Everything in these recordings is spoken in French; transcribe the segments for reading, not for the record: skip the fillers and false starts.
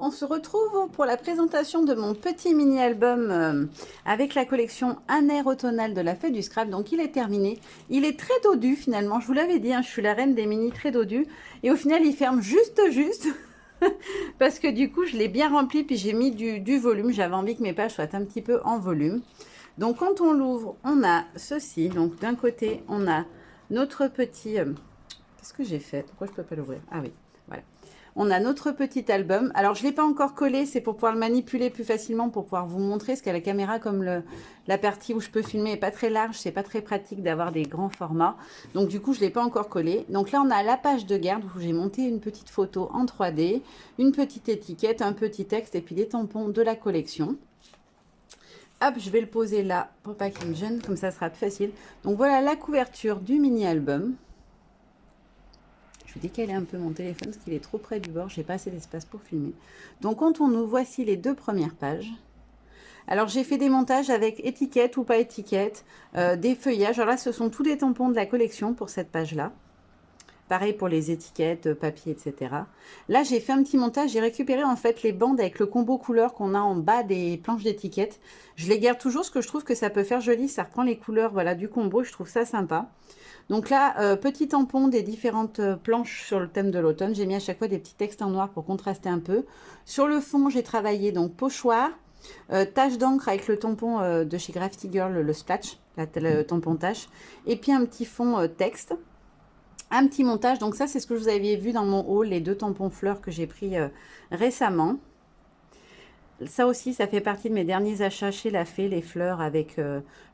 on se retrouve pour la présentation de mon petit mini-album avec la collection Un air automnal de la fête du scrap. Donc il est terminé. Il est très dodu finalement, je vous l'avais dit, hein, je suis la reine des mini très dodus. Et au final il ferme juste parce que du coup je l'ai bien rempli puis j'ai mis du volume. J'avais envie que mes pages soient un petit peu en volume. Donc quand on l'ouvre, on a ceci. Donc d'un côté on a notre petit... qu'est-ce que j'ai fait? Pourquoi je ne peux pas l'ouvrir? Ah oui, voilà. On a notre petit album. Alors, je ne l'ai pas encore collé, c'est pour pouvoir le manipuler plus facilement, pour pouvoir vous montrer, parce qu'à la caméra, comme la partie où je peux filmer n'est pas très large, c'est pas très pratique d'avoir des grands formats. Donc, du coup, je ne l'ai pas encore collé. Donc là, on a la page de garde où j'ai monté une petite photo en 3D, une petite étiquette, un petit texte et puis des tampons de la collection. Hop, je vais le poser là pour pas qu'il me gêne, comme ça sera plus facile. Donc, voilà la couverture du mini-album. Je vais décaler un peu mon téléphone parce qu'il est trop près du bord. J'ai pas assez d'espace pour filmer. Donc, quand on nous voici les deux premières pages. Alors, j'ai fait des montages avec étiquette ou pas étiquette, des feuillages. Alors là, ce sont tous les tampons de la collection pour cette page-là. Pareil pour les étiquettes, papier, etc. Là, j'ai fait un petit montage. J'ai récupéré en fait les bandes avec le combo couleur qu'on a en bas des planches d'étiquettes. Je les garde toujours parce que je trouve que ça peut faire joli. Ça reprend les couleurs voilà, du combo. Je trouve ça sympa. Donc là, petit tampon des différentes planches sur le thème de l'automne. J'ai mis à chaque fois des petits textes en noir pour contraster un peu. Sur le fond, j'ai travaillé donc pochoir, tache d'encre avec le tampon de chez Graffiti Girl, le Splatch, le tampon tache. Et puis un petit fond texte. Un petit montage. Donc ça, c'est ce que je vous avais vu dans mon haul, les deux tampons fleurs que j'ai pris récemment. Ça aussi, ça fait partie de mes derniers achats chez La Fée, les fleurs avec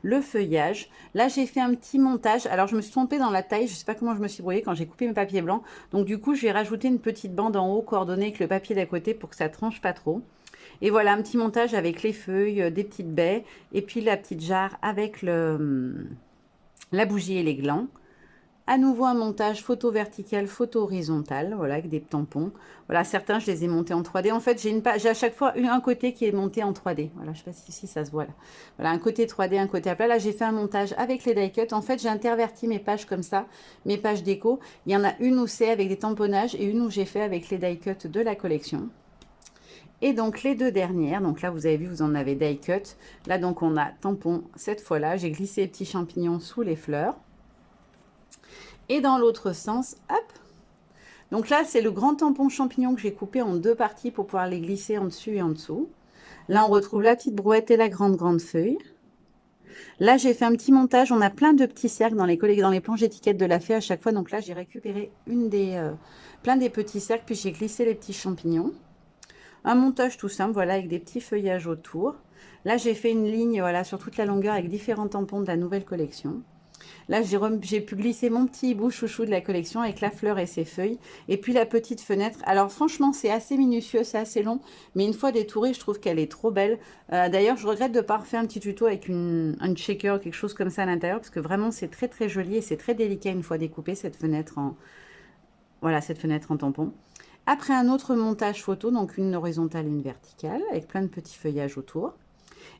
le feuillage. Là, j'ai fait un petit montage. Alors, je me suis trompée dans la taille. Je ne sais pas comment je me suis brouillée quand j'ai coupé mes papiers blancs. Donc, du coup, je vais rajouter une petite bande en haut coordonnée avec le papier d'à côté pour que ça tranche pas trop. Et voilà, un petit montage avec les feuilles, des petites baies et puis la petite jarre avec la bougie et les glands. À nouveau un montage photo verticale, photo horizontale, voilà, avec des tampons. Voilà, certains, je les ai montés en 3D. En fait, j'ai à chaque fois un côté qui est monté en 3D. Voilà, je ne sais pas si ça se voit là. Voilà, un côté 3D, un côté à plat. Là, j'ai fait un montage avec les die cut. En fait, j'ai interverti mes pages comme ça, mes pages déco. Il y en a une où c'est avec des tamponnages et une où j'ai fait avec les die cut de la collection. Et donc les deux dernières, donc là vous avez vu, vous en avez die cut. Là donc on a tampon cette fois-là. J'ai glissé les petits champignons sous les fleurs. Et dans l'autre sens, hop. Donc là, c'est le grand tampon champignon que j'ai coupé en deux parties pour pouvoir les glisser en dessus et en dessous. Là, on retrouve la petite brouette et la grande feuille. Là, j'ai fait un petit montage. On a plein de petits cercles dans les planches étiquettes de La Fée à chaque fois. Donc là, j'ai récupéré plein des petits cercles, puis j'ai glissé les petits champignons. Un montage tout simple, voilà, avec des petits feuillages autour. Là, j'ai fait une ligne, voilà, sur toute la longueur avec différents tampons de la nouvelle collection. Là, j'ai pu glisser mon petit hibou chouchou de la collection avec la fleur et ses feuilles. Et puis la petite fenêtre. Alors franchement, c'est assez minutieux, c'est assez long. Mais une fois détourée, je trouve qu'elle est trop belle. D'ailleurs, je regrette de ne pas refaire un petit tuto avec un shaker ou quelque chose comme ça à l'intérieur. Parce que vraiment, c'est très joli et c'est très délicat une fois découpée cette fenêtre voilà, cette fenêtre en tampon. Après, un autre montage photo, donc une horizontale et une verticale, avec plein de petits feuillages autour.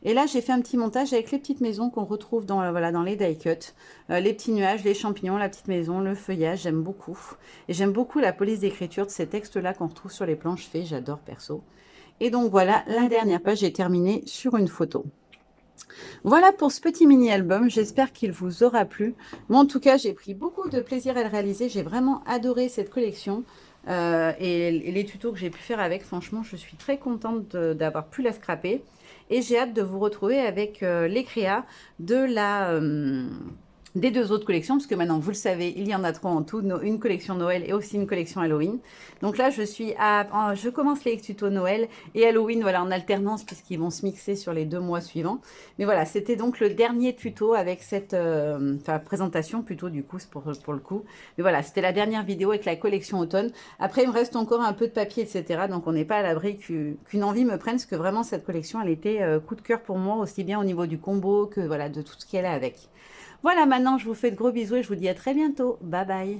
Et là, j'ai fait un petit montage avec les petites maisons qu'on retrouve dans, voilà, dans les die cut. Les petits nuages, les champignons, la petite maison, le feuillage, j'aime beaucoup. Et j'aime beaucoup la police d'écriture de ces textes-là qu'on retrouve sur les planches fées, j'adore perso. Et donc voilà, la dernière page est terminée sur une photo. Voilà pour ce petit mini-album, j'espère qu'il vous aura plu. Moi, en tout cas, j'ai pris beaucoup de plaisir à le réaliser. J'ai vraiment adoré cette collection. Et les tutos que j'ai pu faire avec, franchement, je suis très contente d'avoir pu la scraper. Et j'ai hâte de vous retrouver avec les créas des deux autres collections, parce que maintenant, vous le savez, il y en a trois en tout, une collection Noël et aussi une collection Halloween. Donc là, je commence les tutos Noël et Halloween, voilà, en alternance, puisqu'ils vont se mixer sur les 2 mois suivants. Mais voilà, c'était donc le dernier tuto avec cette présentation, plutôt du coup, pour le coup. Mais voilà, c'était la dernière vidéo avec la collection automne. Après, il me reste encore un peu de papier, etc. Donc, on n'est pas à l'abri qu'une envie me prenne, parce que vraiment, cette collection, elle était coup de cœur pour moi, aussi bien au niveau du combo que voilà, de tout ce qu'elle a avec. Voilà, maintenant, je vous fais de gros bisous et je vous dis à très bientôt. Bye bye.